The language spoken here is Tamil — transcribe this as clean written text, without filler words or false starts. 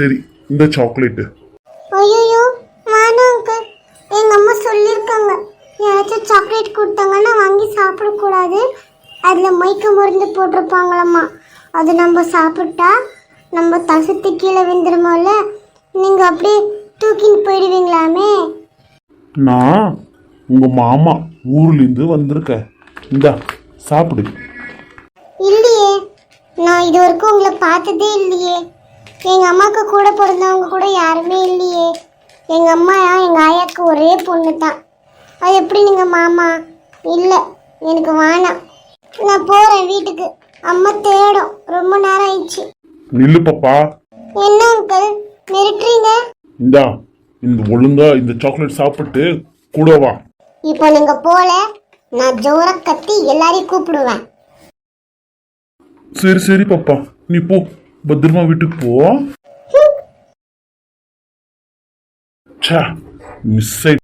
சரி இந்த சாக்லேட்டு. ஐயோ வேணாம் அங்கிள். எங்க அம்மா சொல்லியிருக்காங்க யாராச்சும் சாக்லேட் கொடுத்தாங்கன்னா வாங்கி சாப்பிடக்கூடாது, அதில் மயக்க மருந்து போட்டிருப்பாங்களாம்மா. அது நம்ம சாப்பிட்டா நம்ம தசத்து கீழே விழுந்துருமோல, நீங்கள் அப்படியே தூக்கின்னு போயிடுவீங்களாமே. நான் உங்க மாமா ஊர்லேருந்து வந்திருக்கேன், இந்தா சாப்பிடு. இல்லையே, நான் இது வரைக்கும் உங்களை பார்த்ததே இல்லையே. எங்கள் அம்மாவுக்கு கூட பிறந்தவங்க கூட யாருமே இல்லையே. எங்கள் அம்மா எங்கள் ஆயாவுக்கு ஒரே பொண்ணு தான். அது எப்படி நீங்கள் மாமா? இல்லை, எனக்கு வேணாம். நான் போகிறேன் வீட்டுக்கு. அம்மா தேடும், ரொம்ப நேரம் ஆயிடுச்சு. நில்லு பாப்பா. என்ன அங்கிள் மிரட்டுறீங்க? இந்தா இந்த ஒழுங்கா இந்த சாக்லேட் சாப்பிட்டு கூட வா. இப்போ நீங்கள் போல நான் ஜோரா கத்தி எல்லாரையும் கூப்பிடுவேன். சரி சரி பாப்பா, நீ போ, பத்திரமா வீட்டுக்கு போ. மிஸ்